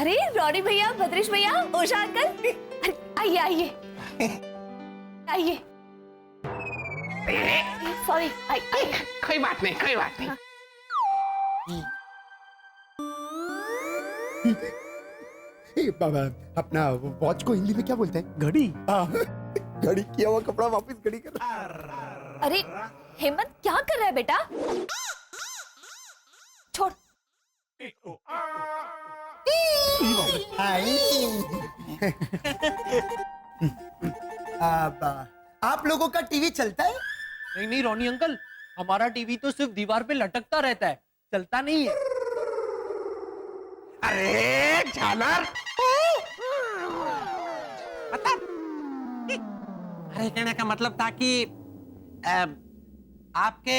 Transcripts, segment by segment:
अरे रॉनी भैया, भद्रेश भैया, ओशा अंकल, अरे आइए आइए आइए। सॉरी, आइए। कोई बात नहीं, कोई बात नहीं। बाबा अपना वॉच को हिंदी में क्या बोलते हैं? घड़ी। घड़ी किया हुआ कपड़ा वापस घड़ी कर। अरे हेमंत क्या कर रहा है बेटा? छोड़। आप लोगों का टीवी चलता है? नहीं नहीं रोनी अंकल, हमारा टीवी तो सिर्फ दीवार पे लटकता रहता है, चलता नहीं है। अरे झालर, अरे कहने का मतलब था कि आपके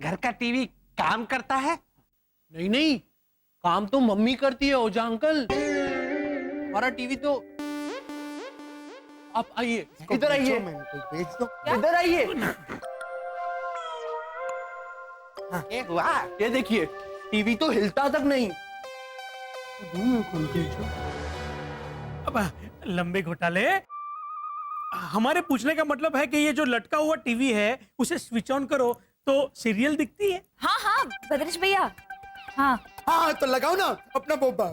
घर का टीवी काम करता है? नहीं नहीं, काम तो मम्मी करती है ओझा अंकल। हमारा टीवी तो, आप आइए, इधर आइए, इधर आइए। ये हुआ? ये देखिए, टीवी तो हिलता तक नहीं। अब लंबे घोटाले, हमारे पूछने का मतलब है कि ये जो लटका हुआ टीवी है उसे स्विच ऑन करो तो सीरियल दिखती है। हाँ हाँ भद्रेश भैया, हाँ हाँ तो लगाओ ना अपना बोबा।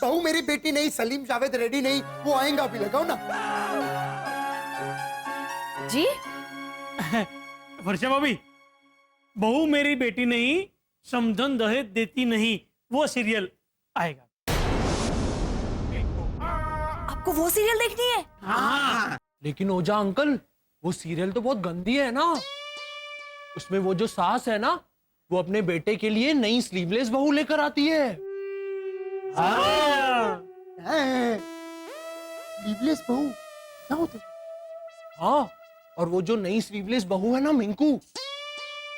बहू मेरी बेटी नहीं, सलीम जावेद रेडी नहीं, वो आएगा अभी, लगाओ ना। जी। वर्षा भाभी, बहू मेरी बेटी नहीं, समधन दहेज देती नहीं, वो सीरियल आएगा। आपको वो सीरियल देखनी है? हाँ। लेकिन ओझा अंकल, वो सीरियल तो बहुत गंदी है ना। उसमें वो जो सास है ना, वो अपने बेटे के लिए नई स्लीवलेस बहू लेकर आती है। स्लीवलेस बहू क्या होता है? हाँ, और वो जो नई स्लीवलेस बहू है ना मिंकू,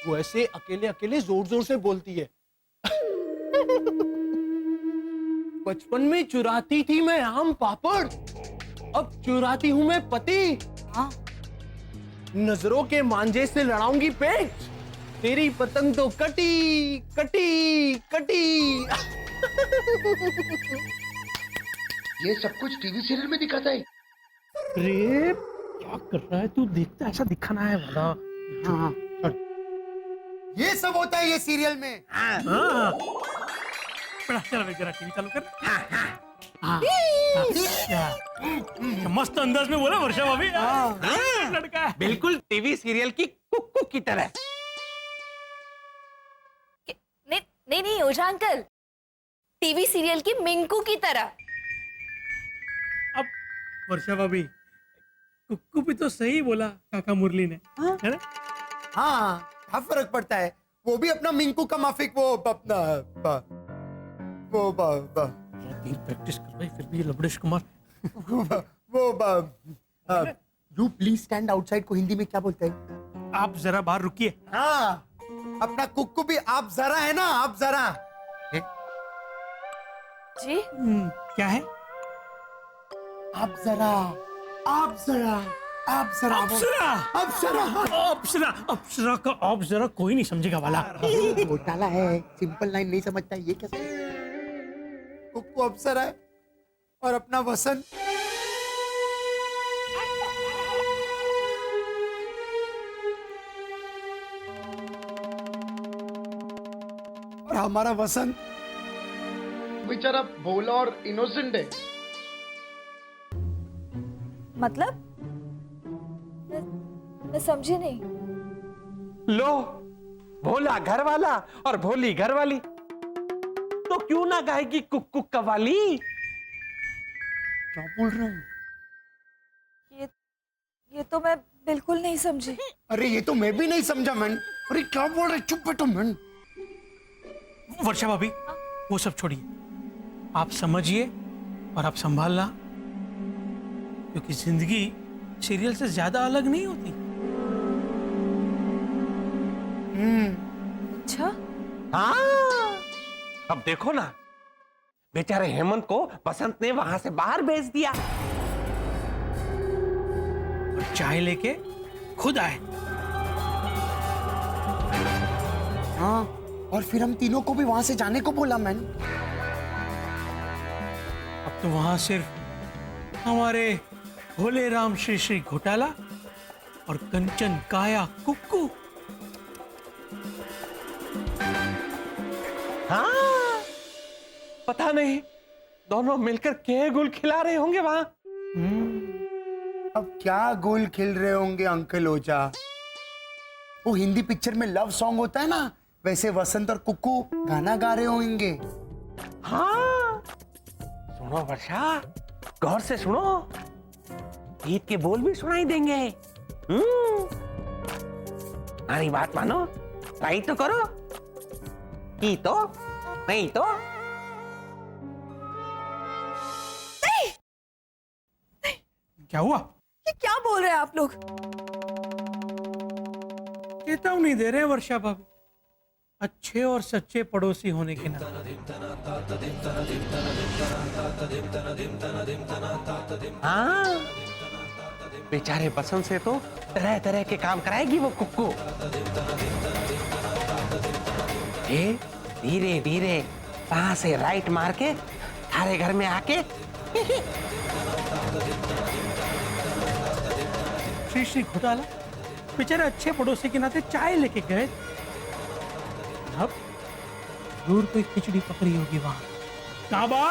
वो ऐसे अकेले अकेले जोर जोर से बोलती है। बचपन में चुराती थी मैं आम पापड़, अब चुराती हूं मैं पति। हाँ। नजरों के मांझे से लड़ाऊंगी पेच, तेरी पतंग तो कटी कटी कटी। ये सब कुछ टीवी सीरियल में दिखाता है। अरे क्या कर रहा है तू? देखता ऐसा दिखाना है वाला। हाँ। ये सब होता है ये सीरियल में। हाँ। बड़ा चल भाई, जरा टीवी चालू कर। हाँ। क्या मस्त अंदाज में बोला वर्षा भाभी। लड़का है। बिल्कुल टीवी सीरियल की कुक्कू की तरह। नहीं नहीं नहीं ओझा अंकल, टीवी सीरियल की मिंकू की तरह। अब वर्षा भाभी, कुक्कू भी तो सही बोला काका मुरली ने, है ना? हाँ, क्या फर्क पड़ता है? वो भी अपना मिंकू का माफिक, वो अपना प्रैक्टिस कर रही, फिर भी Labdesh Kumar. You please stand outside को हिंदी में क्या बोलते हैं? आप जरा बाहर रुकिए। हाँ, अपना कुक्कू भी आप जरा है ना, आप जरा। जी क्या है? आप जरा, आप जरा, आप जरा, अप्सरा। अप्सरा। अप्सरा, अप्सरा का आप जरा कोई नहीं समझेगा वाला। घोटाला है, सिंपल लाइन नहीं समझता, ये कैसे? कुक्कू अप्सरा है और अपना वसंत और हमारा वसंत बेचारा भोला और इनोसेंट है। मतलब मैं समझी नहीं। लो, भोला घर वाला और भोली घर वाली, तो क्यों ना गाएगी कुक्कू कवाली? क्या बोल रहे हैं? ये तो मैं बिल्कुल नहीं समझी। अरे ये तो मैं भी नहीं समझा मैन। अरे क्या बोल रहे? चुप बैठो मैन। वर्षा भाभी, वो सब छोड़िए, आप समझिए और आप संभालना, क्योंकि जिंदगी सीरियल से ज्यादा अलग नहीं होती। अच्छा। हाँ, अब देखो ना, बेचारे हेमंत को बसंत ने वहां से बाहर भेज दिया और चाय लेके खुद आए। हाँ, और फिर हम तीनों को भी वहां से जाने को बोला मैंने। अब तो वहां सिर्फ हमारे भोले राम श्री श्री घोटाला और कंचन काया कुक्कू। हाँ, पता नहीं दोनों मिलकर क्या गुल खिला रहे होंगे वहां। अब क्या गोल खेल रहे होंगे अंकल ओझा? वो हिंदी पिक्चर में लव सॉन्ग होता है ना, वैसे वसंत और कुक्कू गाना गा रहे होंगे। हाँ, सुनो वर्षा, गौर से सुनो, गीत के बोल भी सुनाई देंगे। हमारी बात मानो, ट्राई तो करो। की तो नहीं तो क्या हुआ? ये क्या बोल रहे हैं आप लोग? चेतावनी दे रहे हैं वर्षा भाभी, अच्छे और सच्चे पड़ोसी होने के नाते। हाँ, बेचारे बसंत से तो तरह तरह के काम कराएगी वो कुक्कू। धीरे धीरे वहां से राइट मार के थारे घर में आके श्री श्री घोटाला बेचारे अच्छे पड़ोसी के नाते चाय लेके गए। अब दूर कोई खिचड़ी पकड़ी होगी वहां। काबा?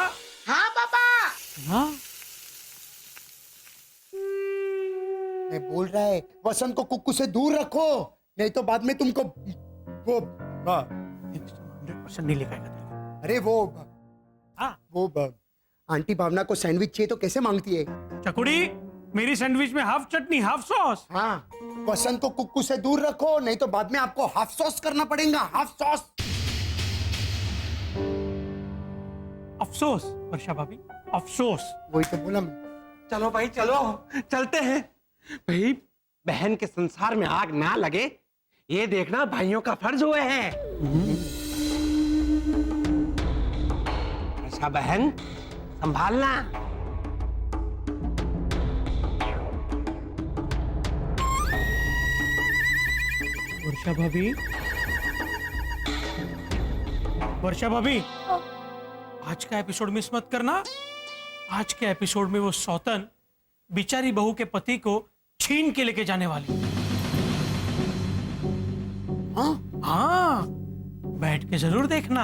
हाँ पापा। हाँ, मैं बोल रहा है वसंत को कुक्कू से दूर रखो, नहीं तो बाद में तुमको वो 100% नहीं लिखाएगा तेरे को। अरे वो हाँ, आंटी भावना को सैंडविच चाहिए तो कैसे मांगती है? चकुड़ी, मेरी सैंडविच में हाफ चटनी हाफ सॉस। हाँ, वसंत को कुक्कू से दूर रखो, नहीं तो बाद में आपको हाफ सॉस करना पड़ेगा। Half sauce. अफसोस वर्षा भाभी, अफसोस। वही तो बोला मैं। चलो भाई चलो, चलते हैं भाई। बहन के संसार में आग ना लगे, ये देखना भाइयों का फर्ज हुए है। ऐसा बहन संभालना। वर्षा भाभी, वर्षा भाभी, आज का एपिसोड मिस मत करना। आज के एपिसोड में वो सौतन बेचारी बहू के पति को छीन के लेके जाने वाली। हाँ, बैठ के जरूर देखना।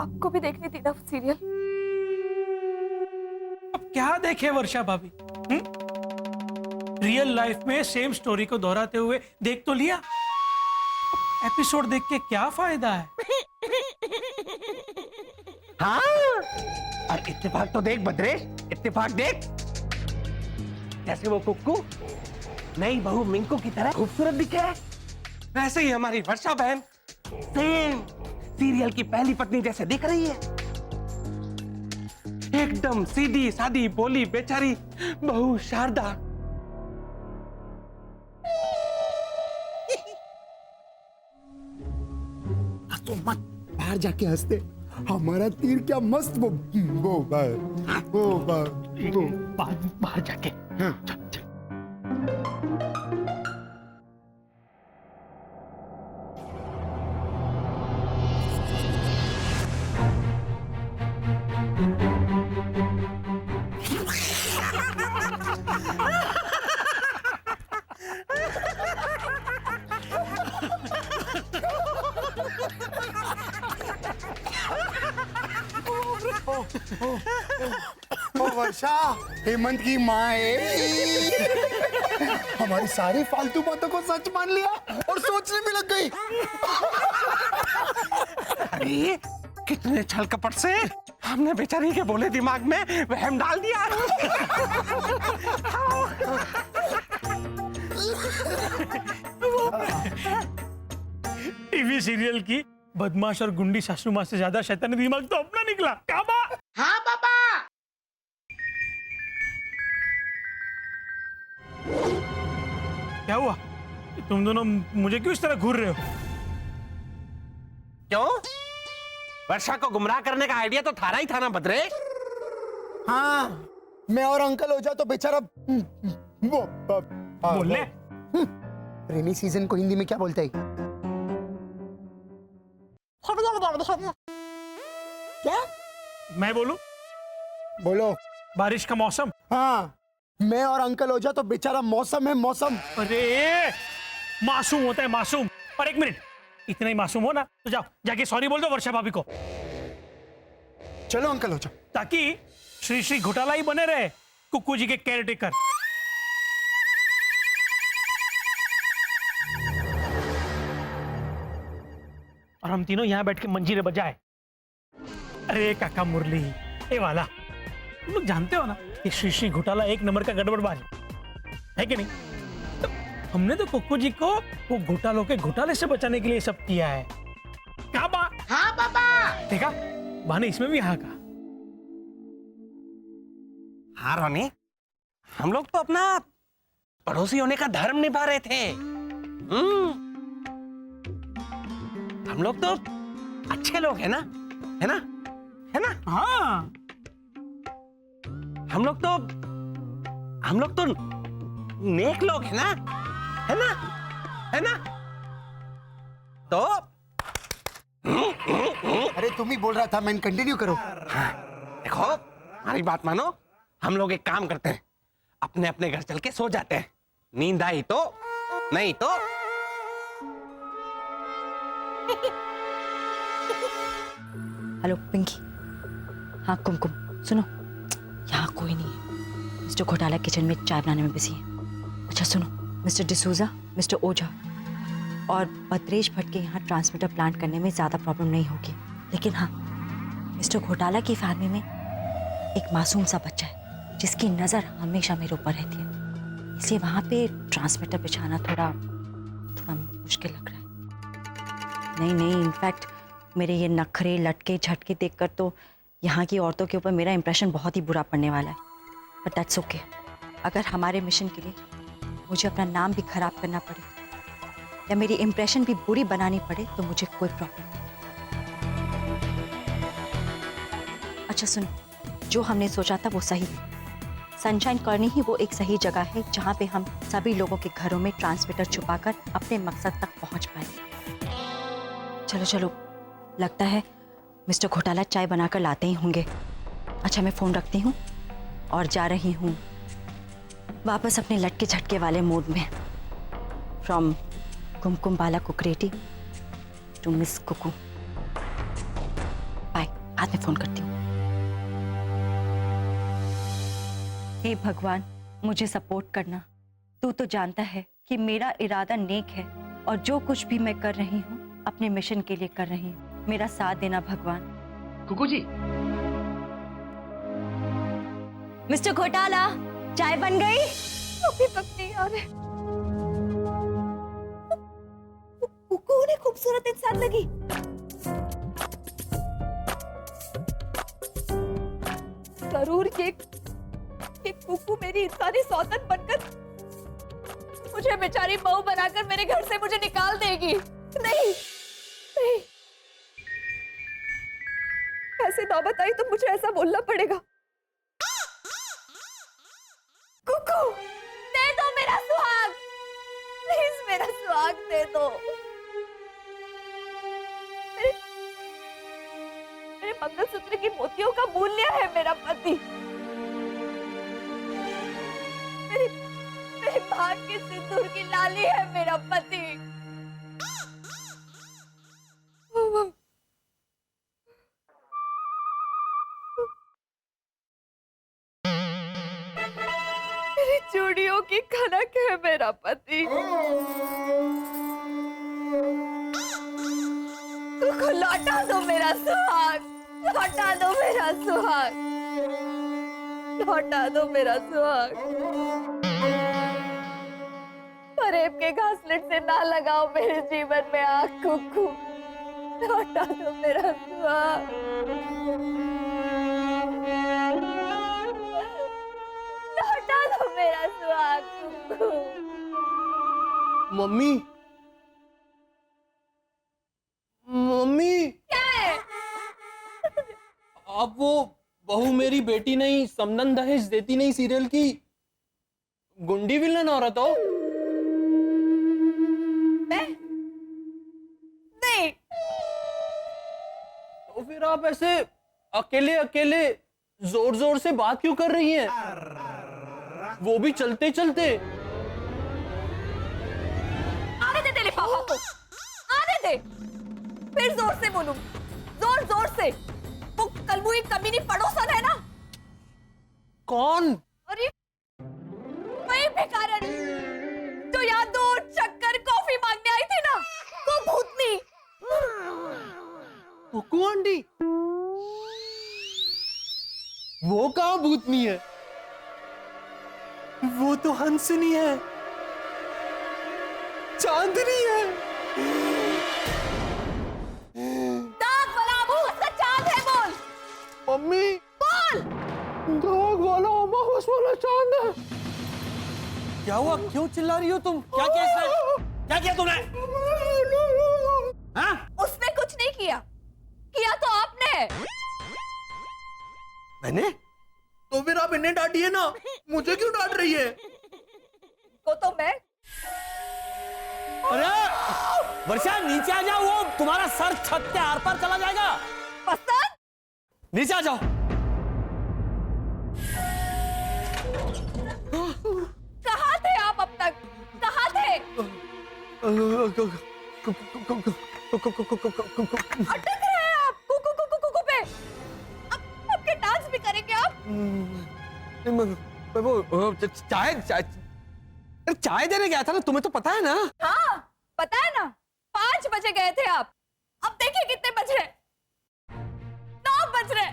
आपको भी देखनी थी ना सीरियल? अब क्या देखे वर्षा भाभी? रियल लाइफ में सेम स्टोरी को दोहराते हुए देख तो लिया, एपिसोड देख के क्या फायदा है? हाँ, और इत्तेफाक तो देख बद्रेश, इत्तेफाक देख। जैसे वो कुक्कू नई बहू मिंकू की तरह खूबसूरत दिखे, वैसे ही हमारी वर्षा बहन सेम सीरियल की पहली पत्नी जैसे दिख रही है। एकदम सीधी सादी बोली बेचारी बहू शारदा। तो मत, बाहर जाके हंसते। हमारा तीर क्या मस्त वो बाहर जाके। हाँ। ओ वर्षा, हेमंत की माँ है। हमारी सारी फालतू बातों को सच मान लिया और सोचने में लग गई। अरे कितने छल कपट से हमने बेचारी के बोले दिमाग में वहम डाल दिया। टीवी सीरियल की बदमाश और गुंडी सासू माँ से ज्यादा शैतानी दिमाग तो अपना निकला। काबा? हाँ पापा। क्या हुआ? तुम दोनों मुझे क्यों इस तरह घूर रहे हो? क्यों? वर्षा को गुमराह करने का आइडिया तो थारा ही था ना बद्रे। हाँ, मैं और अंकल हो जाए तो बेचारा वो बोल ले। रेनी सीजन को हिंदी में क्या बोलते हैं? क्या? मैं बोलूं? बोलो। बारिश का मौसम। हाँ, मैं और अंकल ओझा तो बेचारा मौसम है, मौसम। अरे मासूम होता है मासूम। और एक मिनट, इतना ही मासूम हो ना तो जाओ जाके सॉरी बोल दो वर्षा भाभी को, चलो अंकल ओझा। ताकि श्री श्री घोटाला ही बने रहे कुक्कू जी के केयरटेकर। और हम तीनों यहाँ बैठ के मंजीरे बजाए। अरे काका मुरली, ये वाला तुम लोग जानते हो ना कि श्री श्री घोटाला एक नंबर का गड़बड़बाज है कि नहीं? तो हमने तो कुक्कू जी को वो घोटालों के घोटाले से बचाने के लिए सब किया है। क्या बा? हाँ पापा। देखा, बा ने इसमें भी हाँ कहा। हाँ रोनी, हम लोग तो अपना पड़ोसी होने का धर्म निभा रहे थे। हम लोग तो अच्छे लोग हैं ना, है ना, है ना? हाँ, हम लोग तो नेक लोग हैं ना, है ना, है ना? तो अरे तुम ही बोल रहा था, मैं कंटिन्यू करो। देखो, हमारी बात मानो, हम लोग एक काम करते हैं, अपने अपने घर चल के सो जाते हैं। नींद आई तो, नहीं तो हेलो पिंकी। हाँ कुमकुम, सुनो, यहाँ कोई नहीं है। मिस्टर घोटाला किचन में चाय बनाने में बिजी है। अच्छा सुनो, मिस्टर डिसूजा, मिस्टर ओझा और भद्रेश भट्ट के यहाँ ट्रांसमीटर प्लांट करने में ज़्यादा प्रॉब्लम नहीं होगी, लेकिन हाँ, मिस्टर घोटाला की फैमिली में एक मासूम सा बच्चा है जिसकी नज़र हमेशा मेरे ऊपर रहती है, इसलिए वहाँ पे ट्रांसमीटर बिछाना थोड़ा मुश्किल लग रहा है। नहीं, इनफैक्ट मेरे ये नखरे लटके झटके देखकर तो यहाँ की औरतों के ऊपर मेरा इंप्रेशन बहुत ही बुरा पड़ने वाला है। But that's okay. अगर हमारे मिशन के लिए मुझे अपना नाम भी खराब करना पड़े या मेरी इंप्रेशन भी बुरी बनानी पड़े तो मुझे कोई प्रॉब्लम नहीं। अच्छा सुनो, जो हमने सोचा था वो सही है। सनशाइन कॉलोनी ही वो एक सही जगह है जहाँ पे हम सभी लोगों के घरों में ट्रांसमीटर छुपाकर अपने मकसद तक पहुँच पाए। चलो, लगता है मिस्टर घोटाला चाय बनाकर लाते ही होंगे। अच्छा मैं फ़ोन रखती हूँ और जा रही हूँ वापस अपने लटके झटके वाले मूड में। From Kumkum Bala Kukreti to miss Kuku. Bye, बाद में फ़ोन करती हूँ। हे भगवान, मुझे सपोर्ट करना। तू तो जानता है कि मेरा इरादा नेक है और जो कुछ भी मैं कर रही हूँ अपने मिशन के लिए कर रही हूँ। मेरा साथ देना भगवान। कुकू जी, मिस्टर घोटाला, चाय बन गई? अभी तक नहीं आ रहे। कुकू उन्हें खूबसूरत इंसान लगी। जरूर ये कुकू मेरी इंसानी सौतन बनकर मुझे बेचारी बहू बनाकर मेरे घर से मुझे निकाल देगी। नहीं, ऐसी नौबत आई तो मुझे ऐसा बोलना पड़ेगा। कुकू, दे दो मेरा सुहाग, प्लीज मेरा सुहाग दे दो। मेरे मंगलसूत्र की मोतियों का मूल्य है मेरा पति। मेरे भाग के सिंदूर की लाली है मेरा पति। मेरी चूड़ियों की खनक है मेरा पति। लौटा दो मेरा सुहाग, लौटा दो मेरा सुहाग, लौटा दो मेरा सुहाग। फरेब के घासलेट से ना लगाओ मेरे जीवन में आग। कुकू, लौटा दो मेरा सुहाग, लौटा दो मेरा सुहाग। कुकू, मम्मी, क्या है? आप वो बहू मेरी बेटी नहीं, समदन दहेज देती नहीं सीरियल की गुंडी विलन औरत हो? मैं नहीं, तो फिर आप ऐसे अकेले अकेले जोर जोर से बात क्यों कर रही हैं? वो भी चलते चलते। आने दे तेरे पापा को, आने दे। फिर जोर से बोलूं, जोर जोर से। वो कलमुई कमीनी पड़ोसन है ना। कौन? अरे वही भिखारन जो यहाँ दूध शक्कर कॉफी मांगने आई थी ना, वो भूतनी। कुकू आंटी? वो कहाँ भूतनी है? वो तो हंसनी है, चांदनी है। दाग वाला अमावस का चांद है, बोल मम्मी, बोल। दाग वाला अमावस वाला चांद है। क्या हुआ? क्यों चिल्ला रही हो तुम? क्या किया इसने? क्या किया तुमने? हाँ? उसने कुछ नहीं किया, किया तो आपने। मैंने? तो फिर आप इन्हें डांटिए ना, मुझे क्यों डांट रही है? को तो मैं। अरे वर्षा, नीचे आ जाओ, वो तुम्हारा सर छत के आर पार चला जाएगा। पसंद? नीचे आ जाओ। कहाँ थे आप अब तक? कहाँ थे? अटक रहे हैं आप कुकू कुकू कुकू पे। अब के डांस भी करेंगे आप? वो चाय चाय चाय देने गया था ना, तुम्हें तो पता है ना। हाँ पता है ना, 5 बजे गए थे आप। अब देखिए कितने बज रहे, 9 बज रहे।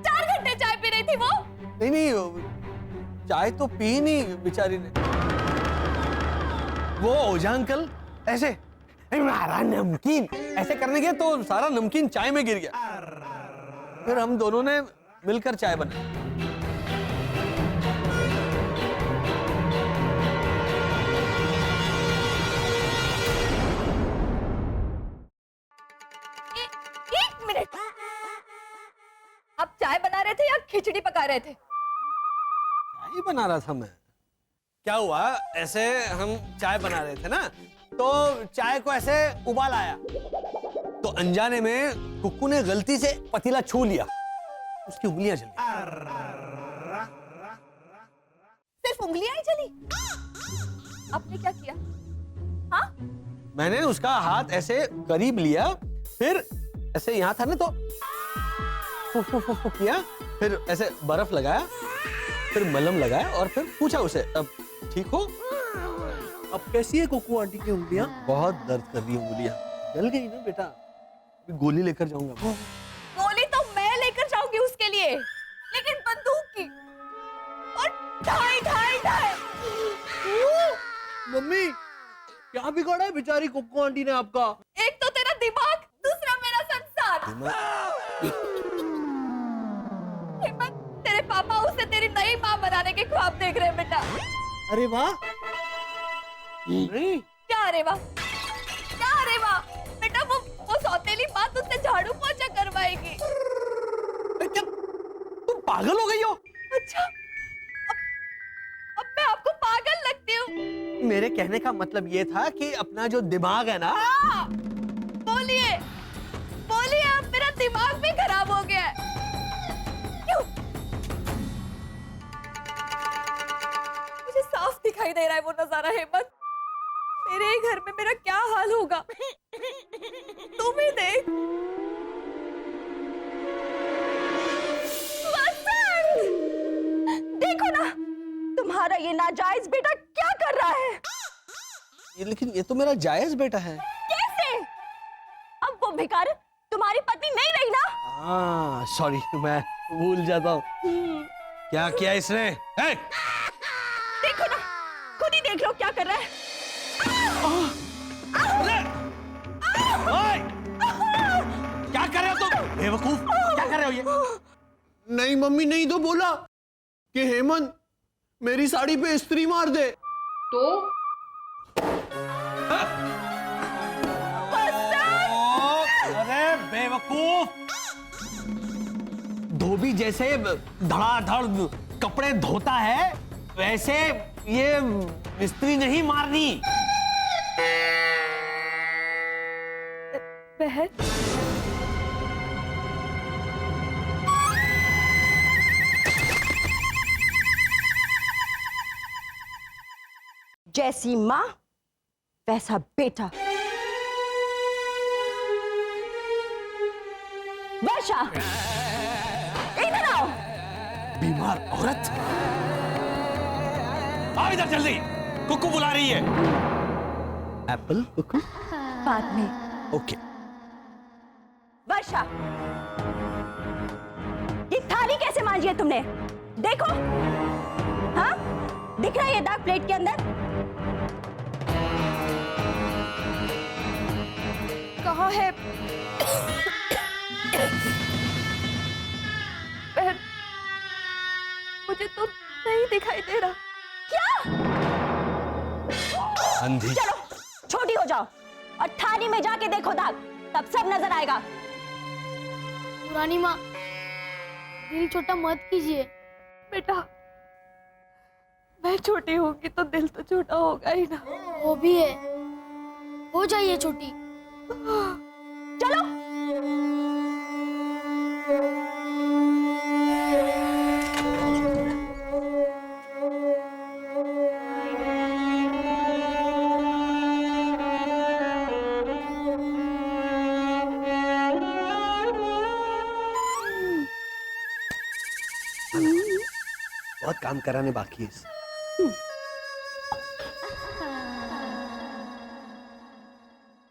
4 घंटे चाय पी रही थी वो। नहीं नहीं, चाय तो पी नहीं बेचारी ने। वो ओझा अंकल ऐसे हमारा नमकीन ऐसे करने गए तो सारा नमकीन चाय में गिर गया। फिर हम दोनों ने मिलकर चाय बनाई। एक मिनट, आप चाय बना रहे थे या खिचड़ी पका रहे थे? चाय बना रहा था मैं। क्या हुआ, ऐसे हम चाय बना रहे थे ना, तो चाय को ऐसे उबाल आया, तो अनजाने में कुक्कू ने गलती से पतीला छू लिया, उसकी उंगलियां जल गई। सिर्फ उंगलियां ही जली? आपने क्या किया? हाँ? मैंने उसका हाथ ऐसे करीब लिया, फिर ऐसे यहाँ था ना तो फुक फुक फुक फुक किया, फिर ऐसे बर्फ लगाया, फिर मलहम लगाया और फिर पूछा उसे, अब ठीक हो? अब कैसी है कुकू आंटी की उंगलियां? बहुत दर्द कर रही है उंगलियां। जल गई ना बेटा, अभी गोली लेकर जाऊंगा। गोली तो मैं लेकर जाऊंगी उसके लिए, लेकिन बंदूक की। और ढाई ढाई ढाई। मम्मी, क्या बिगाड़ा है बेचारी कुकू आंटी ने आपका? एक तो तेरा दिमाग, दूसरा मेरा संसार। हिम्मत, तेरे पापा उसे तेरी नई माँ बनाने के ख्वाब देख रहे हैं बेटा। अरे वाह। नहीं, क्या अरे वाह, क्या अरे वाह? बेटा वो सौतेली माँ तुझसे झाड़ू पोछा करवाएगी। क्या तुम पागल हो गई हो? अच्छा, अब मैं आपको पागल लगती हूँ? मेरे कहने का मतलब ये था कि अपना जो दिमाग है ना। हाँ, बोलिए बोलिए, अब मेरा दिमाग भी खराब हो गया है। क्यों? मुझे साफ दिखाई दे रहा है वो नजारा। हेमंत, मेरे ही घर में मेरा क्या हाल होगा, तुम ही देख। देखो ना, तुम्हारा ये नाजायज बेटा क्या कर रहा है। लेकिन ये तो मेरा जायज बेटा है। कैसे? अब वो भिखारी तुम्हारी पत्नी नहीं रही ना? हाँ सॉरी, मैं भूल जाता हूँ। क्या किया इसने? है? देखो ना, खुद ही देख लो क्या कर रहा है। ओए! क्या कर रहे हो तुम? बेवकूफ, क्या कर रहे हो ये? नहीं मम्मी, नहीं तो बोला कि हेमंत मेरी साड़ी पे इस्त्री मार दे। तो अरे बेवकूफ, धोबी जैसे धड़ाधड़ कपड़े धोता है, वैसे ये इस्त्री नहीं मारनी। बहन, जैसी माँ वैसा बेटा। वर्षा, इधर आओ। बीमार औरत, आओ इधर जल्दी, कुक्कू बुला रही है। एप्पल कुक्कू बाद में। ओके। वर्षा, ये थाली कैसे मांजी है तुमने? देखो, हाँ, दिख रहा है ये दाग प्लेट के अंदर? कहाँ है? बहन, मुझे तो नहीं दिखाई दे रहा। क्या? अंधी। चलो, छोटी हो जाओ और थाली में जाके देखो दाग, तब सब नजर आएगा। पुरानी माँ, दिल छोटा मत कीजिए। बेटा, मैं छोटी होगी तो दिल तो छोटा होगा ही ना। वो भी है, हो जाइए छोटी। चलो। बहुत काम कराने बाकी है।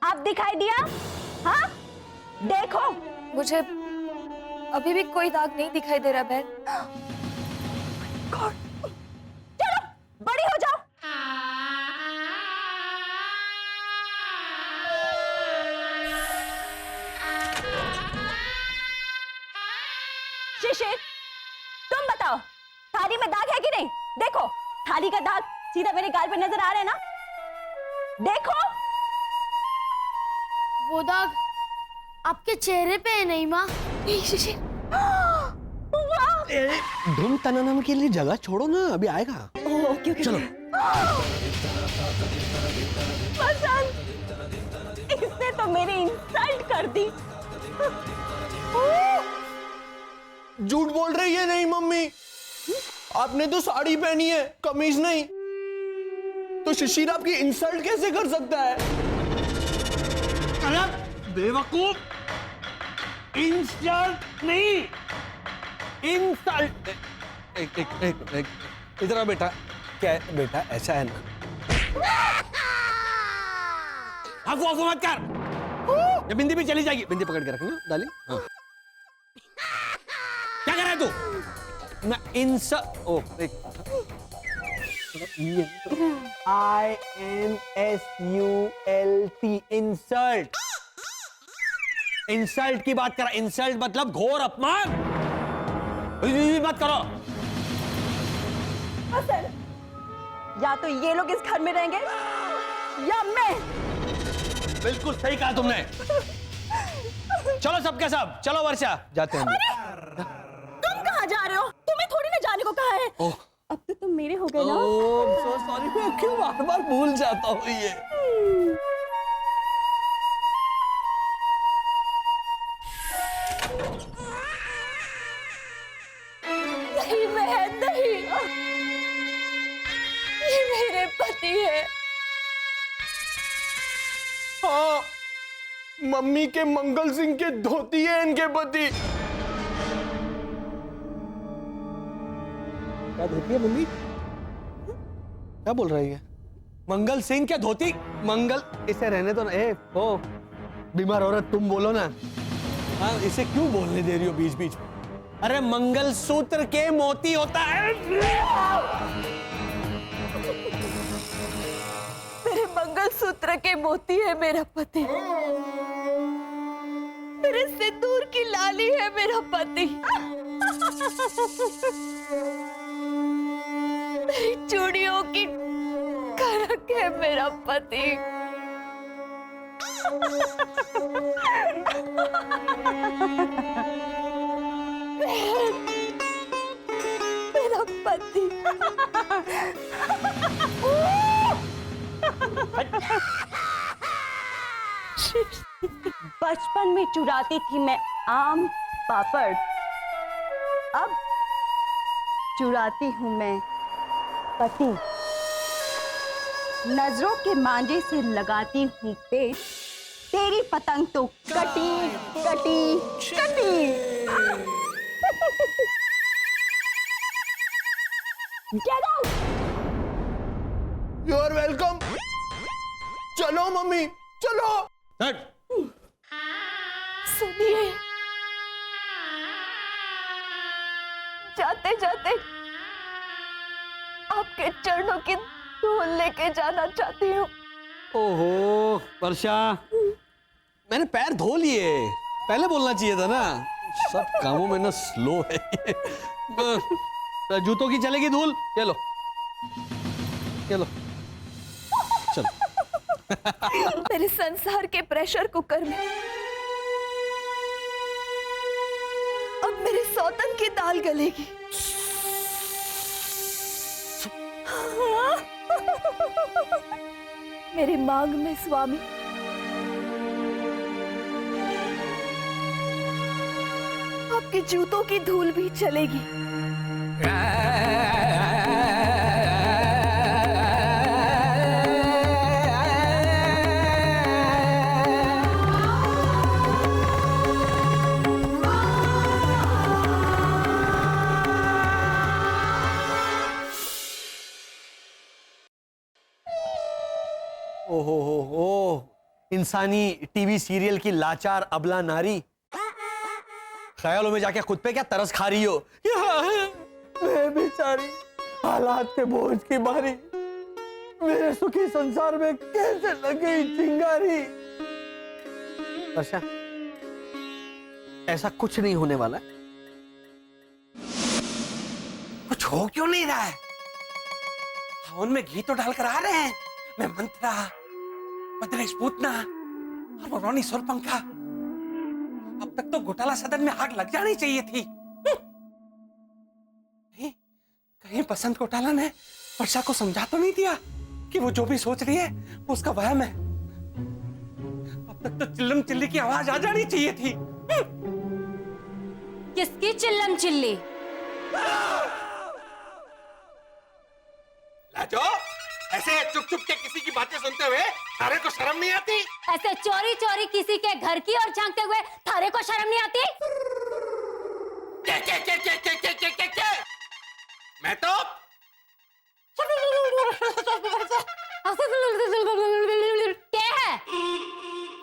अब दिखाई दिया? हाँ, देखो। मुझे अभी भी कोई दाग नहीं दिखाई दे रहा बहन। चलो, बड़ी हो जाओ। शिशिर, तुम बताओ, थाली में दाग है कि नहीं? देखो, थाली का दाग सीधा मेरे गाल पे नजर आ रहा है ना? देखो। वो दाग आपके चेहरे पे है नहीं माँ? धुम तननम के लिए जगह छोड़ो ना, अभी आएगा। Okay okay. चलो। बसंत, इसने तो मेरी इंसल्ट कर दी। झूठ बोल रही है। नहीं मम्मी, आपने तो साड़ी पहनी है, कमीज नहीं, तो शिशिर आपकी इंसल्ट कैसे कर सकता है? अरे बेवकूफ, इंसल्ट नहीं, इंसल्ट। एक इधर आ बेटा। क्या है बेटा, ऐसा है ना, अफवाह मत कर। ये बिंदी भी चली जाएगी, बिंदी पकड़ के रखना डार्लिंग। हाँ। क्या कर रहा है तू? मैं इंसल्ट, ओ एक INSULT, इंसल्ट। इंसल्ट की बात करा, इंसल्ट मतलब घोर अपमान। मत करो। बसंत, या तो ये लोग इस घर में रहेंगे या मैं। बिल्कुल सही कहा तुमने। चलो सबके सब, चलो वर्षा, जाते हैं। तुम कहाँ जा रहे हो? तुम्हें थोड़ी ना जाने को कहा है। अब तो तुम मेरे हो गए ना। सो सॉरी, मैं क्यों बार बार भूल जाता हूँ ये। नहीं बहन, नहीं, ये मेरे पति है। हाँ, मम्मी के मंगल सिंह के धोती है इनके पति। क्या धोती है मम्मी? क्या बोल रही है? मंगल सिंह क्या धोती? मंगल, इसे रहने दो ना। ओ बीमार औरत, तुम बोलो ना। हाँ, इसे क्यों बोलने दे रही हो बीच बीच में? अरे मंगल सूत्र के मोती होता है। मेरे मंगलसूत्र के मोती है मेरा पति, मेरे सिंदूर की लाली है मेरा पति, मेरी चूड़ियों की खड़क है मेरा पति। मेरा पति। बचपन में चुराती थी मैं आम पापड़, अब चुराती हूं मैं पति। नजरों के मांझे से लगाती हूँ पेट, तेरी पतंग तो कटी कटी कटी। Get out! You are welcome. चलो मम्मी चलो। सुनिए, जाते जाते आपके चरणों की धूल लेके जाना चाहती हूँ। ओहो वर्षा, मैंने पैर धो लिए, पहले बोलना चाहिए था ना। सब कामों में ना स्लो है ये। जूतों की चलेगी धूल, ये लो ये लो, चलो। मेरे संसार के प्रेशर कुकर में अब मेरे सौतन की दाल गलेगी। मेरी मांग में स्वामी, आपके जूतों की धूल भी चलेगी। ओहो, इंसानी टीवी सीरियल की लाचार अबला नारी, ख्यालों में जाके खुद पे क्या तरस खा रही हो। मैं बेचारी हालात के बोझ की मारी मेरे सुखी संसार में कैसे लग गई चिंगारी। वर्षा, ऐसा कुछ नहीं होने वाला। कुछ हो क्यों नहीं रहा है? हवन में घी तो डालकर आ रहे हैं। मैं मंत्रा, भद्रेश पूतना और वो रोनी सोलपंखा। अब तक तो घोटाला सदन में आग लग जानी चाहिए थी। कहीं कहीं बसंत घोटाला ने वर्षा को समझा तो नहीं दिया कि वो जो भी सोच रही है वो उसका वहम है। अब तक तो चिल्लम चिल्ली की आवाज आ जानी चाहिए थी। किसकी चिल्लम चिल्ली? लाजो, ऐसे चुप चुप के किसी की बातें सुनते हुए थारे को शर्म नहीं आती? ऐसे चोरी चोरी किसी के घर की ओर झांकते हुए थारे को शर्म नहीं आती? क्या? मैं तो क्या है?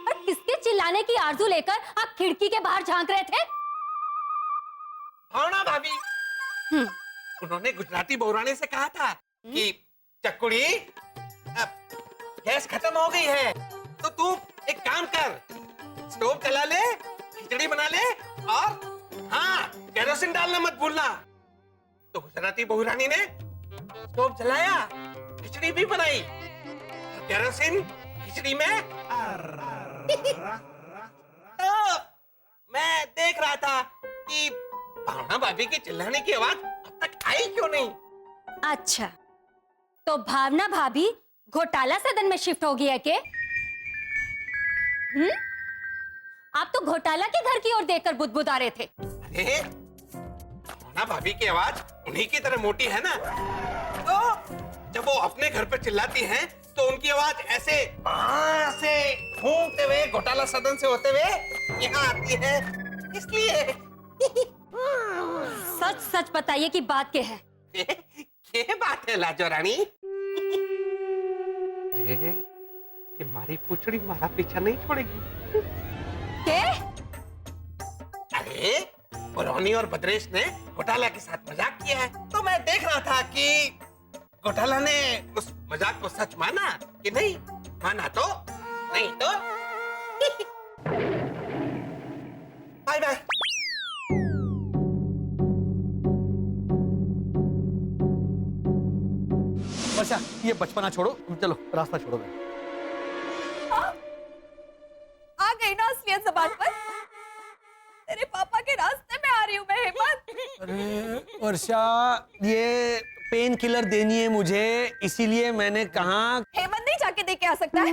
और किसके चिल्लाने की आरजू लेकर आप खिड़की के बाहर झांक रहे थे? भावना भाभी, उन्होंने गुजराती बहुरानी से कहा था कि चक्कुड़ी, अब गैस खत्म हो गई है तो तू एक काम कर, स्टोव जला ले, खिचड़ी बना ले और हाँ, केरोसिन डालना मत भूलना। तो गुजराती बहुरानी ने स्टोव जलाया, खिचड़ी भी बनाई, केरोसिन खिचड़ी में। तो मैं देख रहा था कि भावना भाभी की चिल्लाने की आवाज अब तक आई क्यों नहीं। अच्छा, तो भावना भाभी घोटाला सदन में शिफ्ट हो गई है के? आप तो घोटाला के घर की ओर देखकर बुदबुदा रहे थे। अरे भावना भाभी की आवाज उन्हीं की तरह मोटी है ना, तो जब वो अपने घर पर चिल्लाती हैं तो उनकी आवाज ऐसे वहां से घूमते हुए घोटाला सदन से होते हुए यहाँ आती है, इसलिए। सच सच बताइए कि बात क्या है? ये बात है लाजो रानी। ये मारी पूछड़ी मारा पीछा नहीं छोड़ेगी। क्या? अरे वो रोनी और भद्रेश ने घोटाला के साथ मजाक किया है, तो मैं देख रहा था कि घोटाला ने उस मजाक को सच माना कि नहीं। माना तो नहीं तो बाय बाय। वर्षा, ये बचपना छोड़ो, चलो रास्ता छोड़ो। आ गई ना असलियत ज़बान पर। तेरे पापा के रास्ते में आ रही हूँ मैं, हेमंत। अरे वर्षा, ये पेन किलर देनी है मुझे, इसीलिए मैंने कहा। हेमंत नहीं जाके दे के आ सकता है?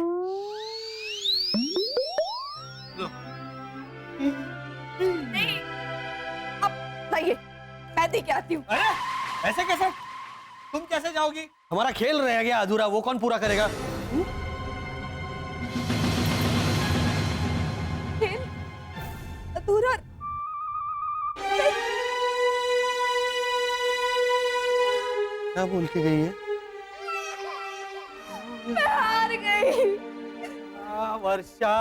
नहीं, अब लाइए, मैं दे के आती हूँ। अरे ऐसे कैसे? तुम कैसे जाओगी? हमारा खेल रह गया अधूरा, वो कौन पूरा करेगा? खेल अधूरा? क्या बोल के गई है? मैं हार गई। वर्षा,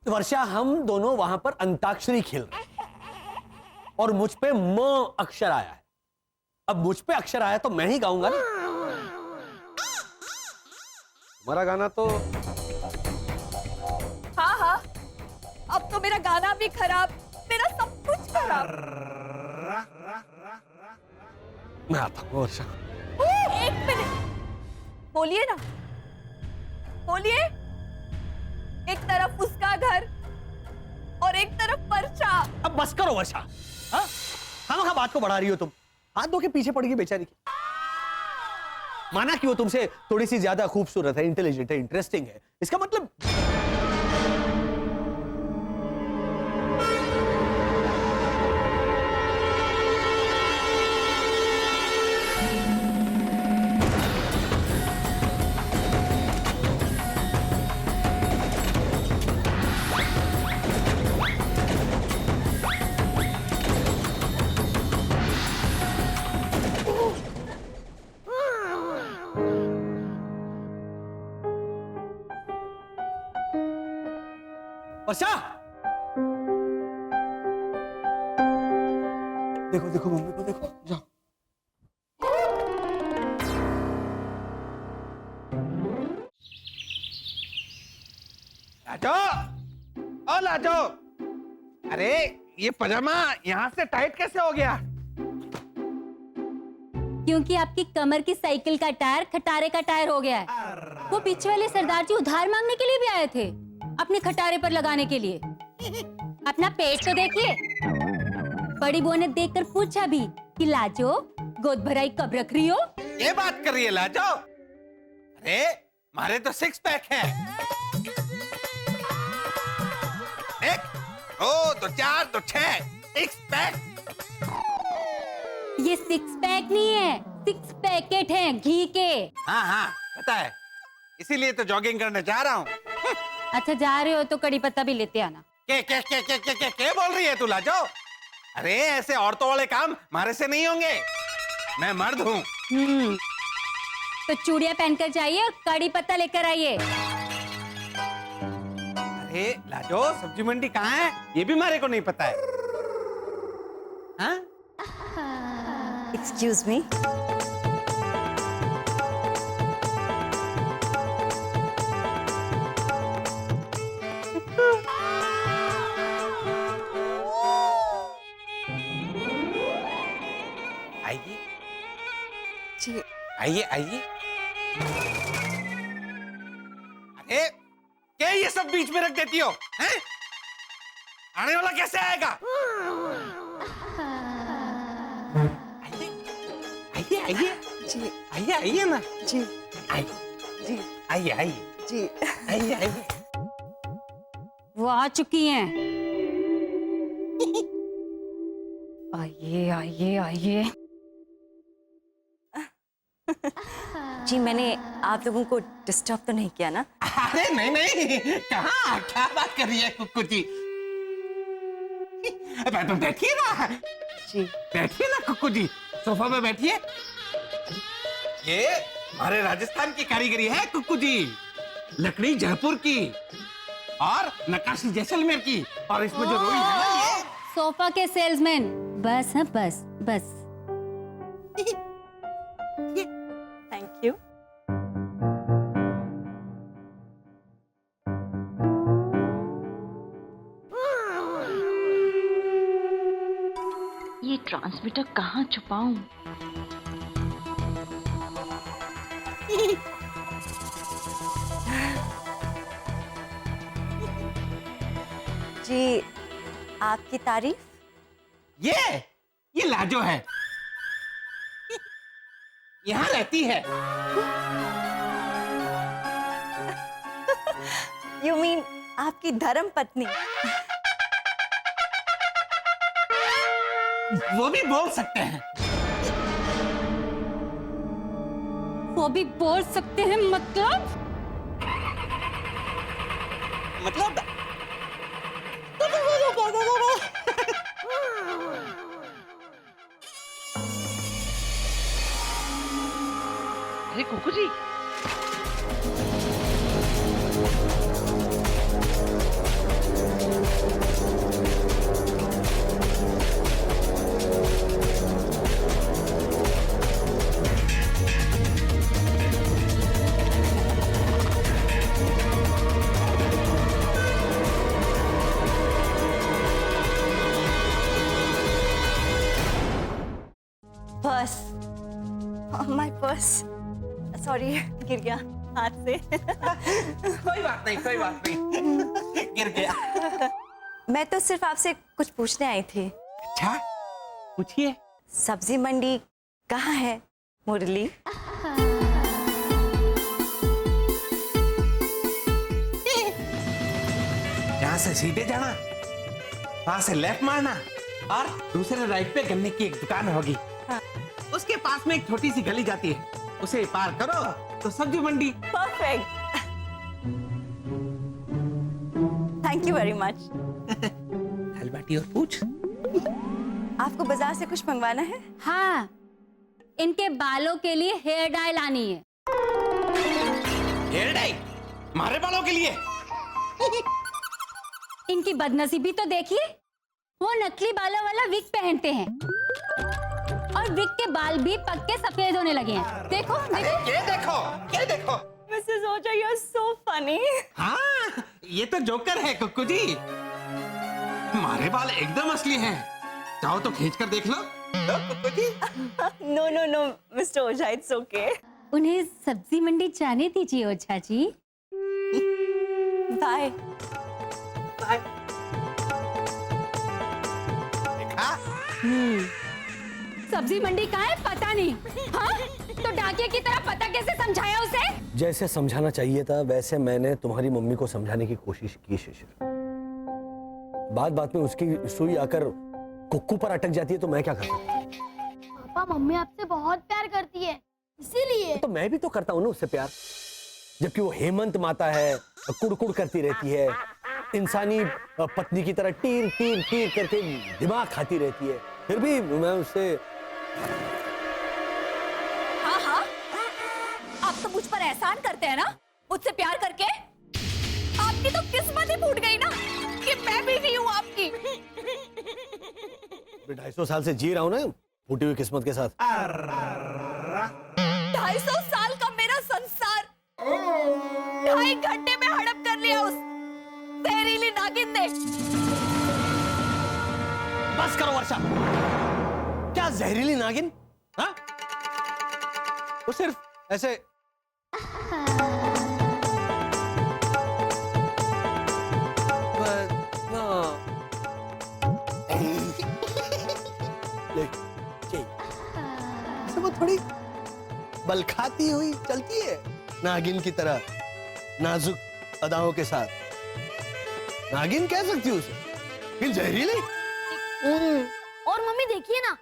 वर्षा, हम दोनों वहां पर अंताक्षरी खेल रहे हैं और मुझ पे म अक्षर आया है। अब मुझ पे अक्षर आया तो मैं ही गाऊंगा ना। हमारा गाना तो हाँ हाँ, अब तो मेरा गाना भी खराब, मेरा सब कुछ खराब। मैं आता हूँ वर्षा। एक मिनट, बोलिए ना, बोलिए। एक तरफ उसका घर और एक तरफ पर्चा। अब बस करो वर्षा, हाँ? हाँ, बात को बढ़ा रही हो तुम। हाथ धो के पीछे पड़ गई बेचारी की। माना कि वो तुमसे थोड़ी सी ज्यादा खूबसूरत है, इंटेलिजेंट है, इंटरेस्टिंग है, इसका मतलब वर्षा, देखो देखो मम्मी को देखो, जाओ। लाजो, ओ लाजो, अरे ये पजामा यहाँ से टाइट कैसे हो गया? क्योंकि आपकी कमर की साइकिल का टायर खटारे का टायर हो गया है। वो पीछे वाले सरदार जी उधार मांगने के लिए भी आए थे, अपने खटारे पर लगाने के लिए। अपना पेट तो देखिए। बड़ी बहू ने देखकर पूछा भी कि लाजो गोद भराई कब रख रही हो? ये बात कर रही है लाजो? अरे मारे तो 6 पैक है। 1 2 तो 4 तो 6 6 पैक। ये 6 पैक नहीं है, 6 पैकेट हैं घी के। हाँ हाँ पता है, इसीलिए तो जॉगिंग करने जा रहा हूँ। अच्छा जा रहे हो तो कड़ी पत्ता भी लेते आना। क्या बोल रही है तू लाजो? अरे ऐसे औरतों वाले काम हमारे से नहीं होंगे, मैं मर्द हूँ। तो चूड़ियां पहनकर जाइए और कड़ी पत्ता लेकर आइए। अरे लाजो, सब्जी मंडी कहाँ है ये भी हमारे को नहीं पता है। हाँ? Excuse me. आइए जी आइए आइए। अरे क्या ये सब बीच में रख देती हो हैं? आने वाला कैसे आएगा? आइए आइए जी आइए आइए ना जी आइए जी आइए आइए जी आइए आइए। वो आ चुकी हैं। आइए आइए आइए। जी मैंने आप लोगों को डिस्टर्ब तो नहीं किया ना? अरे नहीं नहीं, कहाँ, क्या बात कर रही है कुक्कू जी? बैठिए ना जी बैठिए ना कुक्कू जी, सोफा पे बैठिए। ये हमारे राजस्थान की कारीगरी है कुक्कू जी, लकड़ी जयपुर की और नक्काशी जैसलमेर की, और इसमें जो रोई है ना ये सोफा के सेल्समैन। बस है बस बस। Thank you. ये ट्रांसमीटर कहाँ छुपाऊं? जी आपकी तारीफ? ये लाजो है, यहाँ रहती है। यू मीन आपकी धर्म पत्नी? वो भी बोल सकते हैं। वो भी बोल सकते हैं मतलब? अरे कुकू जी, पर्स, माय पर्स, सॉरी गिर गया हाथ से। कोई बात नहीं, कोई बात नहीं, गिर गया। मैं तो सिर्फ आपसे कुछ पूछने आई थी। अच्छा, पूछिए। सब्जी मंडी कहाँ है मुरली? यहाँ से सीधे जाना, वहां से लेफ्ट मारना और दूसरे राइट पे गन्ने की एक दुकान होगी। उसके पास में एक छोटी सी गली जाती है, उसे पार करो तो सब्जी मंडी। Perfect, thank you very much. दाल बाटी और पूछ। आपको बाजार से कुछ मंगवाना है? हाँ, इनके बालों के लिए हेयर डाई लानी है। Hair dye? हमारे बालों के लिए? इनकी बदनसीबी तो देखिए, वो नकली बालों वाला विग पहनते हैं और विग के बाल भी पक्के सफेद होने लगे हैं। देखो देखो, ये देखो, ये देखो। Mrs Ojha, you are so funny. हाँ, ये तो जोकर है कुक्कू जी। हमारे बाल एकदम असली हैं। चाहो तो खींच कर देख लो। लो Kukku ji. No no no mister Ojha, it's okay. उन्हें सब्जी मंडी जाने दीजिए ओझा जी। बाय। सब्जी मंडी कहाँ है पता नहीं। हाँ? तो डाकिया की तरह पता कैसे समझाया उसे? जैसे समझाना चाहिए था वैसे मैंने तुम्हारी मम्मी को समझाने की कोशिश की शिशिर। बात बात में उसकी सुई आकर कुक्कू पर अटक जाती है तो मैं क्या करता हूँ? पापा मम्मी आपसे बहुत प्यार करती है, इसीलिए। तो मैं भी तो करता हूँ ना उससे प्यार, जबकि वो हेमंत माता है, कुड़कुड़ करती रहती है, इंसानी पत्नी की तरह टीर टीर टीर करके दिमाग खाती रहती है, फिर भी मैं उससे। हाँ हाँ, आप तो मुझ पर एहसान करते हैं ना, मुझसे प्यार करके। आपकी तो किस्मत ही फूट गई ना कि मैं भी नहीं हूँ आपकी। 250 साल से जी रहा हूँ ना फूटी हुई किस्मत के साथ। 250 साल का मेरा संसार 2.5 घंटे में हड़प कर लिया उस जहरीली नागिन ने। बस करो वर्षा, क्या जहरीली नागिन? हाँ? वो सिर्फ ऐसे वो थोड़ी बल खाती हुई चलती है नागिन की तरह, नाजुक अदाओं के साथ। नागिन कह सकती हूँ उसे, लेकिन जहरीली। और मम्मी देखिए ना,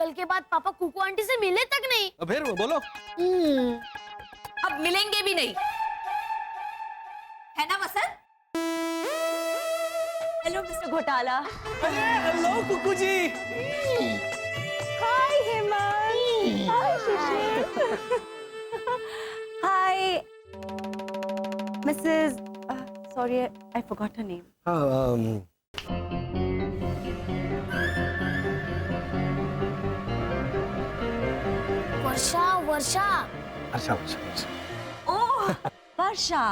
कल के बाद पापा कुकू आंटी से मिले तक नहीं। अब फिर वो बोलो। अब मिलेंगे भी नहीं, है ना Vasant? Hello mister Ghotala. Hello Kukku ji. Hi Hemant. Hi Shishir. Hi Mrs, sorry I forgot her name. Varsha Varsha. अच्छा अच्छा। ओह वर्षा।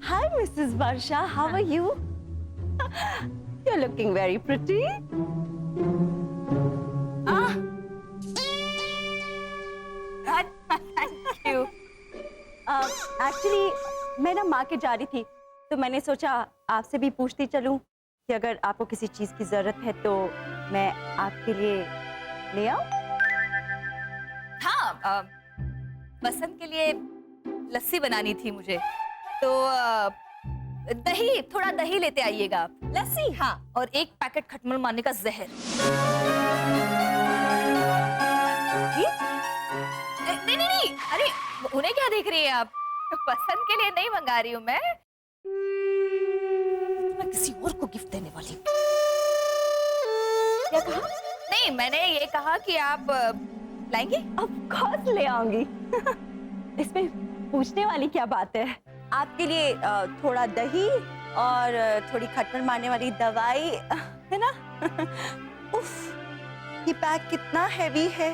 Hi Mrs. Varsha, how are you? You're looking very pretty. Thank you. Actually, मैं ना मार्केट जा रही थी, तो मैंने सोचा आपसे भी पूछती चलूं कि अगर आपको किसी चीज की जरूरत है तो मैं आपके लिए ले आऊं? हाँ, वसंत के लिए लस्सी बनानी थी मुझे, तो दही, थोड़ा दही लेते आइएगा। लस्सी? हाँ, और 1 पैकेट खटमल मारने का जहर। नहीं नहीं नहीं, अरे उन्हें क्या देख रही है आप? पसंद के लिए नहीं मंगा रही हूँ मैं किसी और को गिफ्ट देने वाली। क्या कहा? नहीं, मैंने ये कहा कि आप लाएंगे। ऑफ कोर्स ले आऊंगी। इसमें पूछने वाली क्या बात है? आपके लिए थोड़ा दही और थोड़ी खटपट मारने वाली दवाई है ना? उफ, ये पैक कितना हैवी है।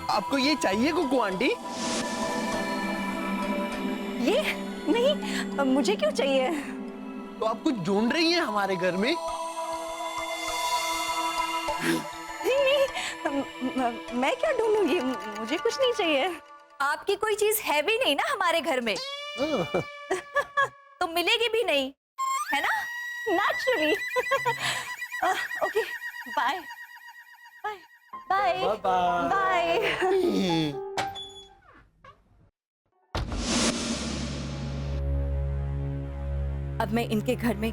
आपको ये चाहिए कुकू आंटी? ये नहीं, मुझे क्यों चाहिए? तो आप कुछ ढूंढ रही हैं हमारे घर में? नहीं नहीं, मैं क्या ढूंढूंगी? मुझे कुछ नहीं चाहिए। आपकी कोई चीज है भी नहीं ना हमारे घर में। तो मिलेगी भी नहीं, है ना? Naturally. Okay, bye bye bye bye. अब मैं इनके घर में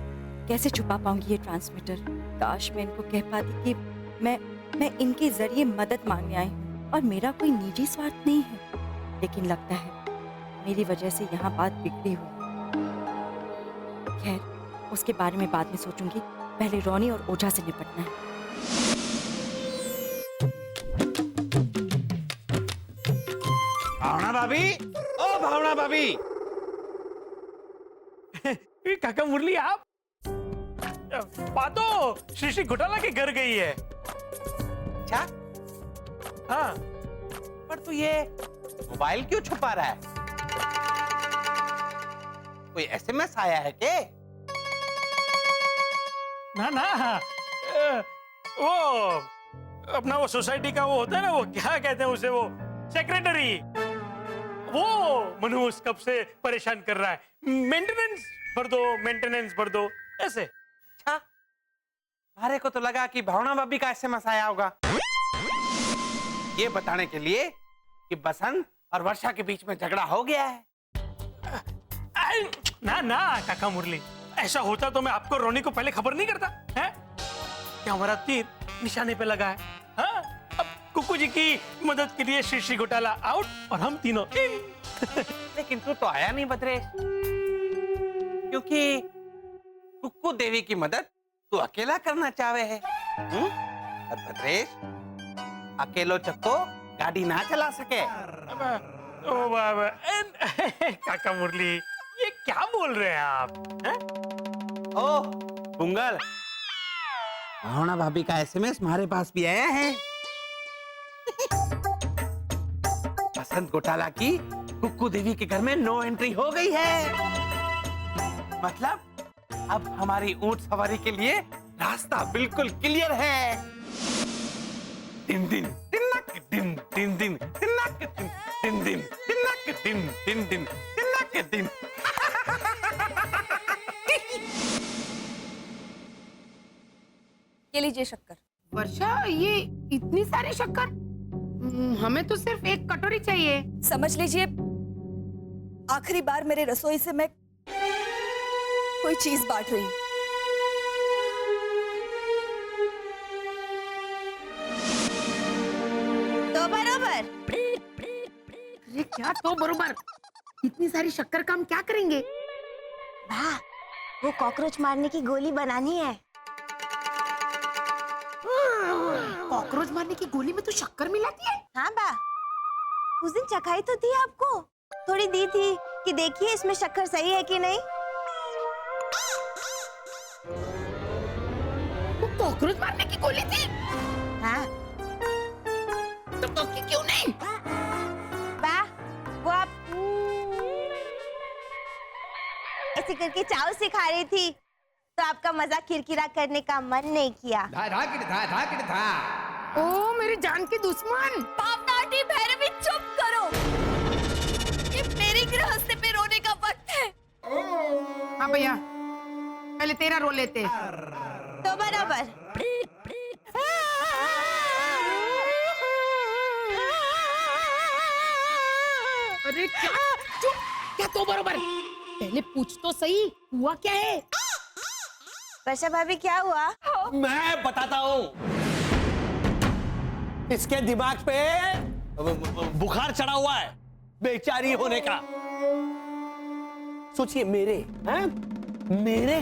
कैसे छुपा पाऊंगी ये ट्रांसमीटर? काश मैं इनको कह पाती कि मैं इनके जरिए मदद मांगने आई हूँ और मेरा कोई निजी स्वार्थ नहीं है। लेकिन लगता है मेरी वजह से यहाँ बात बिगड़ी हुई। खैर, उसके बारे में बाद में सोचूंगी। पहले रोनी और ओझा से निपटना है। भावना भाभी, ओ भावना भाभी। काका मुरली, आप पातो श्री घोटाला के घर गई है। क्या? हाँ, पर तू ये मोबाइल क्यों छुपा रहा है? कोई एसएमएस आया है क्या? ना ना, वो अपना वो सोसाइटी का वो होता है ना, वो क्या कहते हैं उसे, वो सेक्रेटरी, वो मनोज कब से परेशान कर रहा है। मेंटेनेंस भर दो ऐसे। अच्छा, हमारे को तो लगा कि भावना भाभी का एसएमएस आया होगा ये बताने के लिए कि बसंत और वर्षा के बीच में झगड़ा हो गया है। ना ना काका मुरली, ऐसा होता तो मैं आपको रोनी को पहले खबर नहीं करता है? क्या हमारा तीर निशाने पे लगा है? हाँ? अब कुकू जी की मदद के लिए श्री घोटाला आउट और हम तीनों इन। लेकिन तू तो आया नहीं भद्रेश, क्योंकि कुक्कू देवी की मदद तू अकेला करना चाहे है। और भद्रेश अकेलो चक्को गाड़ी ना चला सके। ओ बाबा, काका मुरली, ये क्या बोल रहे हैं आप? है? ओ बुंगल, भावना भाभी का एसएमएस हमारे पास भी आया है। बसंत घोटाला की कुक्कू देवी के घर में नो एंट्री हो गई है। मतलब अब हमारी ऊंट सवारी के लिए रास्ता बिल्कुल क्लियर है। दिन दिन तिनक दिन दिन दिन तिनक दिन दिन तिनक दिन दिन दिन तिनक दिन। ये लीजिए शक्कर। वर्षा, ये इतनी सारी शक्कर? हमें तो सिर्फ एक कटोरी चाहिए। समझ लीजिए, आखिरी बार मेरे रसोई से मैं कोई चीज बांट रही हूँ। तो बराबर। अरे क्या तो बरोबर? इतनी सारी शक्कर का हम क्या करेंगे? वाह, वो कॉकरोच मारने की गोली बनानी है। कॉकरोच मारने की गोली में तो शक्कर मिलाती है? हाँ बा, उस दिन चखाई तो थी आपको, थोड़ी दी थी कि देखिए इसमें शक्कर सही है कि नहीं। वो कॉकरोच मारने की गोली थी? हाँ। तो क्यों नहीं? बा, वो आप ऐसे करके चाव से खा रही थी तो आपका मजाक किरकिरा करने का मन नहीं किया। ओ मेरी जान की दुश्मन! पापनाटी भैरवी, चुप करो। ये मेरी गृहस्थी पे रोने का वक्त है। हाँ भैया, पहले तेरा रो लेते। तो बराबर। अरे क्या? चुप! क्या तो बराबर? पहले पूछ तो सही, हुआ क्या है? वर्षा भाभी क्या हुआ? मैं बताता हूँ। इसके दिमाग पे बुखार चढ़ा हुआ है बेचारी होने का। सोचिए मेरे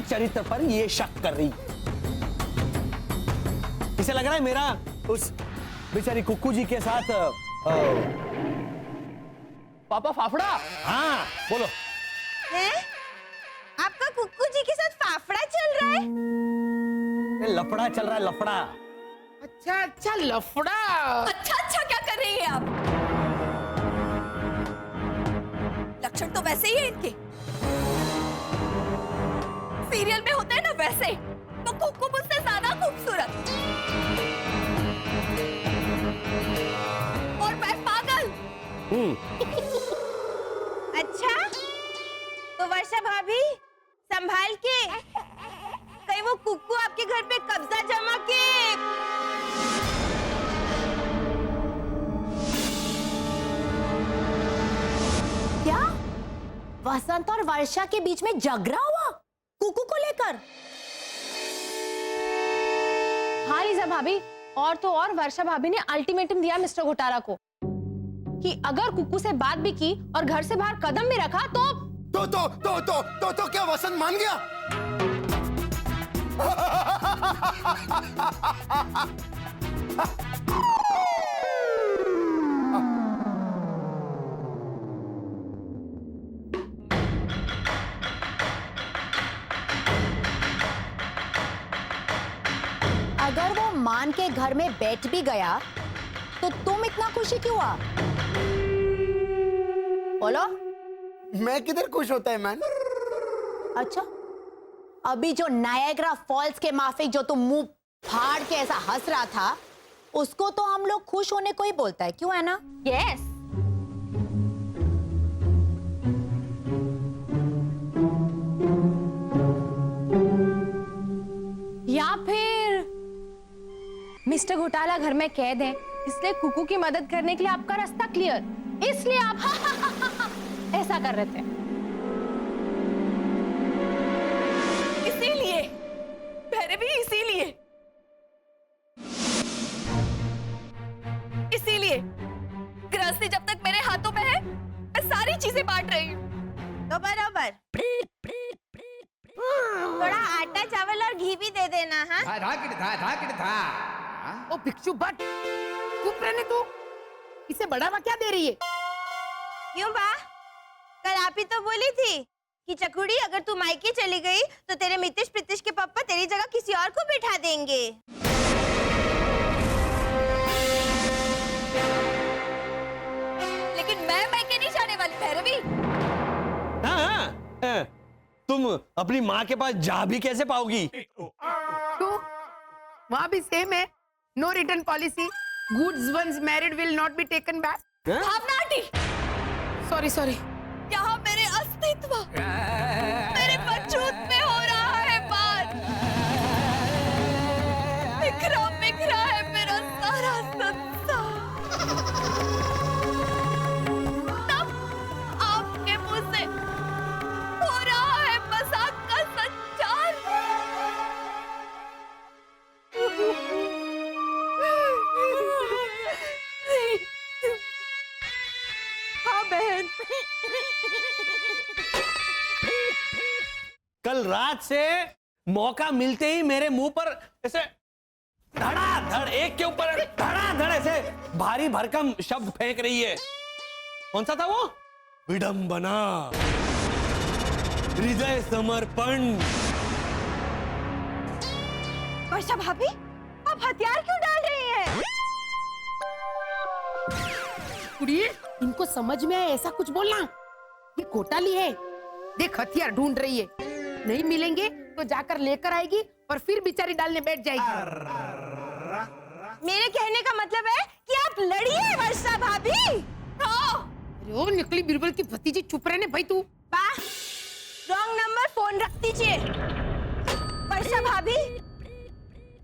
चरित्र पर ये शक कर रही है। इसे लग रहा है मेरा उस बेचारी कुक्कू जी के साथ पापा फाफड़ा। हाँ बोलो। हैं? आपका कुक्कू जी के साथ फाफड़ा चल रहा है? लफड़ा चल रहा है, लफड़ा। अच्छा लफड़ा। अच्छा क्या कर रही है आप? लक्षण तो वैसे ही है इनके, सीरियल में होते हैं ना वैसे। तो कुक्कू मुझसे ज्यादा खूबसूरत और मैं पागल। अच्छा तो वर्षा भाभी संभाल के, कहीं वो कुक्कू आपके घर पे कब्जा जमा के। क्या वसंत और वर्षा के बीच में झगड़ा हुआ कुकू को लेकर? हाँ लीजा भाभी, और तो और वर्षा भाभी ने अल्टीमेटम दिया मिस्टर घोटाला को कि अगर कुकू से बात भी की और घर से बाहर कदम भी रखा तो क्या वसंत मान गया? अगर वो मान के घर में बैठ भी गया तो तुम इतना खुशी क्यों हुआ? बोलो। मैं किधर खुश होता है मैन? अच्छा, अभी जो नायग्रा फॉल्स के माफिक जो तुम मुंह फाड़ के ऐसा हंस रहा था, उसको तो हम लोग खुश होने को ही बोलता है, क्यों है ना? यस। या फिर मिस्टर घोटाला घर में कैद है, इसलिए कुकू की मदद करने के लिए आपका रास्ता क्लियर, इसलिए आप ऐसा कर रहे थे। इसीलिए भैरवी, इसीलिए गृहस्थी जब तक मेरे हाथों में है, मैं सारी चीजें बांट रही हूँ। तो बराबर थोड़ा आटा चावल और घी भी दे देना। हाँ ओ भिक्षु भट्ट, चुप रहने तू, इसे बढ़ावा क्या दे रही है? क्यों बा? कल आप ही तो बोली थी कि चकुड़ी अगर तू मायके चली गई तो तेरे मितिश प्रीतिश के पापा तेरी जगह किसी और को बिठा देंगे। लेकिन मैं मायके नहीं जाने वाली भैरवी। हाँ, तुम अपनी माँ के पास जा भी कैसे पाओगी? तो वहाँ भी सेम है, no return policy, goods once married will not be taken back. Bhavna aunty, sorry यहाँ मेरे अस्तित्व, मेरे वजूद में हो रहा है बात। बिखरा है मेरा सारा संसार। तब आपके मुंह से हो रहा है मजाक का संचार। हाँ बहन, कल रात से मौका मिलते ही मेरे मुंह पर ऐसे धड़ाधड़, एक के ऊपर धड़ाधड़ ऐसे भारी भरकम शब्द फेंक रही है। कौन सा था वो? विडंबना, हृदय समर्पण। वर्षा भाभी, आप हथियार क्यों डाल रही हैं? कुड़िए, इनको समझ में आए ऐसा कुछ बोलना, ये घोटाली है। देख हथियार ढूंढ रही है, नहीं मिलेंगे तो जाकर लेकर आएगी और फिर बेचारी डालने बैठ जाएगी। मेरे कहने का मतलब है कि आप लड़िए वर्षा भाभी। अरे ओ निकली बिरबल की भतीजी, चुप रहने भाई तू। रॉन्ग नंबर फोन रख दीजिए। वर्षा भाभी,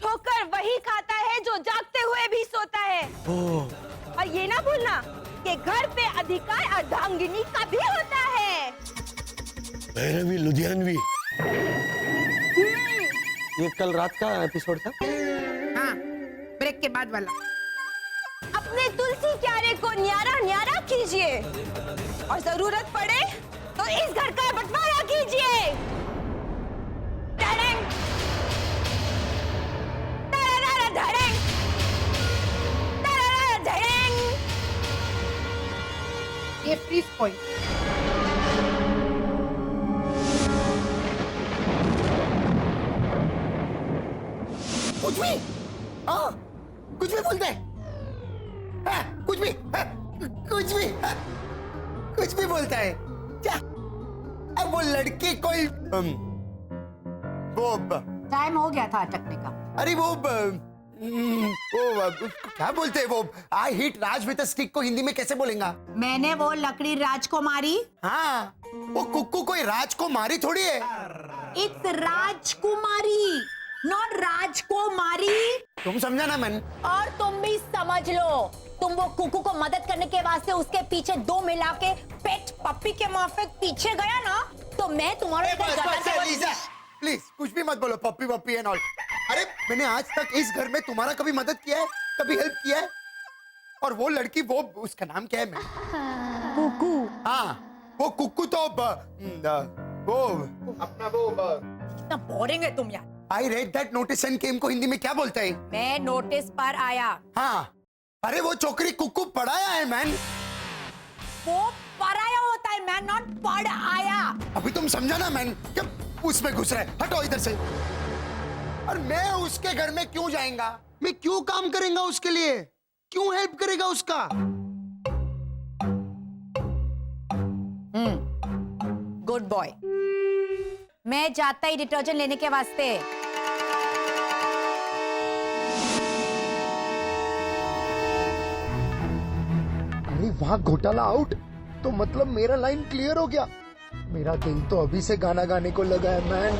ठोकर वही खाता है जो जागते हुए भी सोता है। और ये ना भूलना कि घर पे अधिकार अर्धांगिनी का भी होता है। भैरवी लुधियानवी। ये कल रात का एपिसोड था। हाँ, ब्रेक के बाद वाला। अपने तुलसी क्यारे को न्यारा न्यारा कीजिए और जरूरत पड़े तो इस घर का बंटवारा कीजिए। धड़ेंग, धड़ेंग, धड़ेंग, धड़ेंग। ये फ्रीज पॉइंट। कुछ भी, हाँ, कुछ भी बोलते हैं, कुछ भी, कुछ भी, कुछ भी बोलता है क्या? अब वो लड़की कोई वो टाइम हो गया था अटकने का। अरे वो क्या बोलते हैं वो, I hit Raj with a stick को हिंदी में कैसे बोलेंगा? मैंने वो लकड़ी राजकुमारी। हाँ, वो कुक्कू कोई राजकुमारी थोड़ी है। इट्स राजकुमारी, नॉट राजकुमारी। तुम समझा ना मैन? और तुम भी समझ लो, तुम वो कुकू को मदद करने के वास्ते उसके पीछे 2 मिला के पेट पप्पी के माफिक पीछे गया ना, तो मैं तुम्हारे प्लीज कुछ भी मत बोलो, पप्पी पप्पी एंड ऑल। अरे मैंने आज तक इस घर में तुम्हारा कभी मदद किया है, कभी हेल्प किया है? और वो लड़की, वो उसका नाम क्या है? मैं कुकू। हाँ, वो कुक्कू तो वो अपना वो कितना बोरिंग है तुम यार। I read that notice and came को हिंदी में क्या बोलता है? मैं नोटिस पर आया। हाँ, अरे वो छोकरी कुक्कू पढ़ाया है मैन। वो पराया होता है मैन, नॉट पढ़ आया। अभी तुम समझा ना मैन? क्या उसमें घुस रहा है? हटो इधर से। और मैं उसके घर में क्यों जाएगा? मैं क्यों काम करेगा उसके लिए? क्यों हेल्प करेगा उसका? Good boy. मैं जाता ही डिटर्जेंट लेने के वास्ते। अरे वाह, घोटाला आउट। तो मतलब मेरा लाइन क्लियर हो गया। मेरा दिल तो अभी से गाना गाने को लगा है मैन।